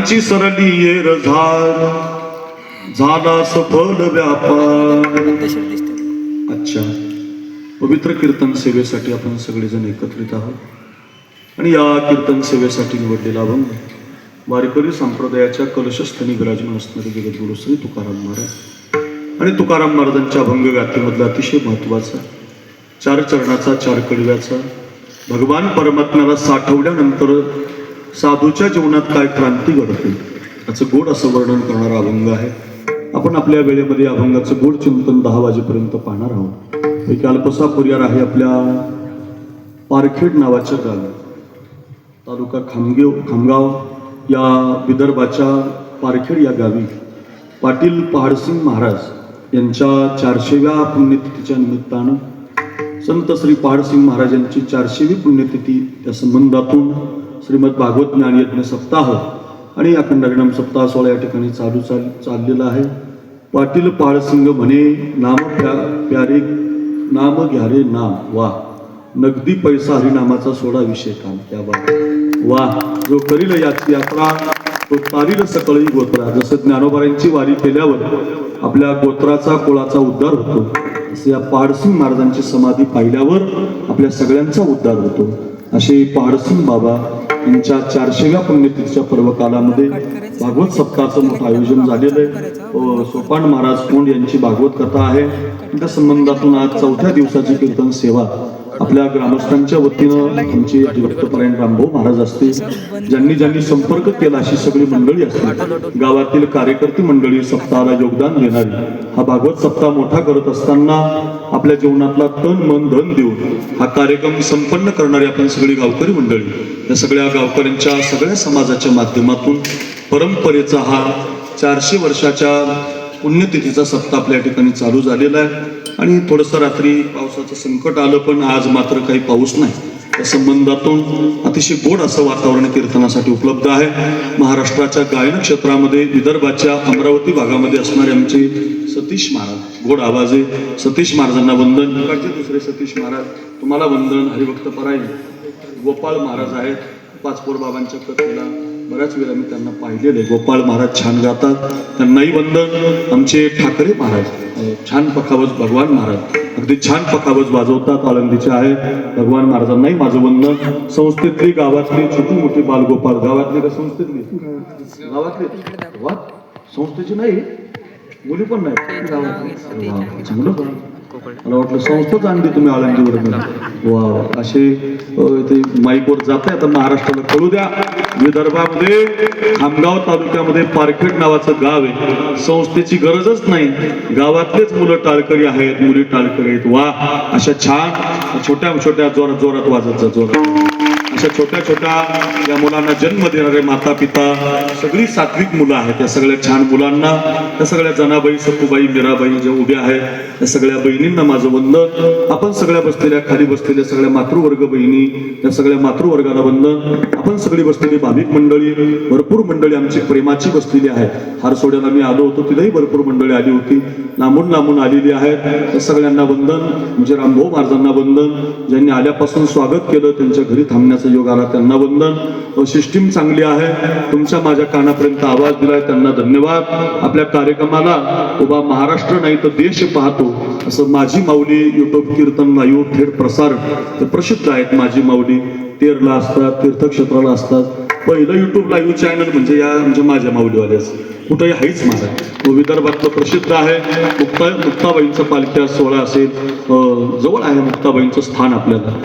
त्यांची सरली येर झाला सफल व्यापार. अच्छा, पवित्र कीर्तन सेवेसाठी आपण सगळेजण एकत्रित आहोत आणि या कीर्तन सेवेसाठी निवडलेला अभंग वारकरी संप्रदायाच्या कलशस्थानी विराजमान असणारे जगद्गुरु श्री तुकाराम महाराज आणि तुकाराम महाराजांच्या अभंग गाथेमधला अतिशय महत्त्वाचा 4 चरणाचा 4 कडव्याचा भगवान परमात्म्याला साठवल्यानंतर साधूच्या जीवनात काय क्रांती घडते याचं गोड असं वर्णन करणारा अभंग आहे. आपण आपल्या वेळेमध्ये अभंगाचं गोड चिंतन 10 वाजेपर्यंत पाहणार आहोत. एक अल्पसा पर्याय आहे आपल्या पारखेड नावाच्या गावी, तालुका खामगाव या विदर्भाच्या पारखेड या गावी पाटील पहाडसिंग महाराज यांच्या 400व्या पुण्यतिथीच्या निमित्तानं संत श्री पहाडसिंग महाराज यांची 400वी पुण्यतिथी या संबंधातून श्रीमद भागवत ज्ञान यज्ञ सप्ताह आणि अखंड हरिनाम सप्ताह सोहळा या ठिकाणी चाललेला आहे. पाटील पहाडसिंग म्हणे नाम प्यारे नाम घ्यारे नाम वा नगदी पैसा हरिनामाचा सोडा विषय काम. त्या वा जो करील याची यात्रा तो तारील सकळी गोत्रा. जसं ज्ञानोबारांची वारी केल्यावर आपल्या गोत्राचा कुळाचा उद्धार होतो, असे या पहाडसिंग महाराजांची समाधी पाहिल्यावर आपल्या सगळ्यांचा उद्धार होतो. असे पहाडसिंग बाबा यांच्या 400व्या पुण्यतिथीच्या पर्वकालामध्ये भागवत सप्ताहाचं मोठं आयोजन झालेलं आहे. सोपान महाराज कोंड यांची भागवत कथा आहे. त्या संबंधातून आज 4थ्या दिवसाची कीर्तन सेवा आपल्या ग्रामस्थांच्या वतीनं आमचे भक्तपरायण रामभाऊ महाराज असतील, ज्यांनी संपर्क केला अशी सगळी मंडळी असतील, गावातील कार्यकर्ते मंडळी सप्ताहाला योगदान देणारी हा भागवत सप्ताह मोठा करत असताना आपल्या जीवनातला तन मन धन देऊन हा कार्यक्रम संपन्न करणारी आपण सगळी गावकरी मंडळी, या सगळ्या गावकऱ्यांच्या सगळ्या समाजाच्या माध्यमातून परंपरेचा हा 400 वर्षाच्या पुण्यतिथीचा सप्ताह आपल्या ठिकाणी चालू झालेला आहे. आणि थोडंसं रात्री पावसाचं संकट आलं, पण आज मात्र काही पाऊस नाही. या संबंधातून अतिशय गोड असं वातावरण कीर्तनासाठी उपलब्ध आहे. महाराष्ट्राच्या गायन क्षेत्रामध्ये विदर्भाच्या अमरावती भागामध्ये असणारे आमचे सतीश महाराज, गोड आवाज आहे, सतीश महाराजांना वंदन. दुसरे सतीश महाराज तुम्हाला वंदन. हरिभक्तपरायण गोपाळ महाराज आहेत, पाचपोर बाबांच्या कथेला बऱ्याच वेळा मी त्यांना पाहिलेले. गोपाळ महाराज छान गातात, त्यांनाही वंदन. आमचे ठाकरे महाराज छान पखावज, भगवान महाराज अगदी छान पखावज वाजवतात, आळंदीचे आहे. भगवान महाराजांनाही माझं वंदन. संस्थेतली गावातली छोटी मोठी बालगोपाळ, गावातली का संस्थेतली? गावातली संस्थेची नाही, मुली पण नाही गावातली. चांगलं, मला वाटलं संस्थाच आणली तुम्ही आळंदीवरून. वा, असे ते माईकवर जाते. आता महाराष्ट्राला कळू द्या, विदर्भामध्ये खामगाव तालुक्यामध्ये पारखेड नावाचं गाव आहे, संस्थेची गरजच नाही, गावातलेच मुलं टाळकरी आहेत, मुली टाळकरी आहेत. वा, अशा छान छोट्या छोट्या जोरात वाजत जोरात अशा छोट्या या मुलांना जन्म देणारे माता पिता सगळी सात्विक मुलं आहेत. त्या सगळ्या छान मुलांना, त्या सगळ्या जनाबाई, सखूबाई, मीराबाई ज्या उभ्या आहेत, त्या सगळ्या बहिणींना माझं वंदन. आपण सगळ्या बसलेल्या, खाली बसलेल्या सगळ्या मातृवर्ग बहिणी, त्या सगळ्या मातृवर्गाला वंदन. आपण सगळी बसलेली भाविक मंडळी, भरपूर मंडळी आमची प्रेमाची बसलेली आहे. हारसोड्याला मी आलो होतो, तिथेही भरपूर मंडळी आली होती, लांबून आलेली आहेत. त्या सगळ्यांना वंदन. म्हणजे रामभाऊ महाराजांना वंदन. ज्यांनी आल्यापासून स्वागत केलं, त्यांच्या घरी थांबण्याचा योग आला, त्यांना वंदन. सिस्टीम चांगली आहे, तुमच्या माझ्या कानापर्यंत आवाज दिलाय, त्यांना धन्यवाद. आपल्या कार्यक्रमाला उभा महाराष्ट्र नाही तर देश पाहतो असं माझी माऊली युट्यूब कीर्तन लाईव्ह थेट प्रसार प्रसिद्ध आहेत. माझी माऊली तेरला असतात, तीर्थक्षेत्राला असतात. पहिलं युट्यूब लाईव्ह चॅनल म्हणजे माझ्या माऊलीवाल्याच कुठेही आहेच माझा. विदर्भातलं प्रसिद्ध आहे. मुक्ताबाईंचा पालखी सोहळा असेल, जवळ आहे मुक्ताबाईंचं स्थान आपल्याला.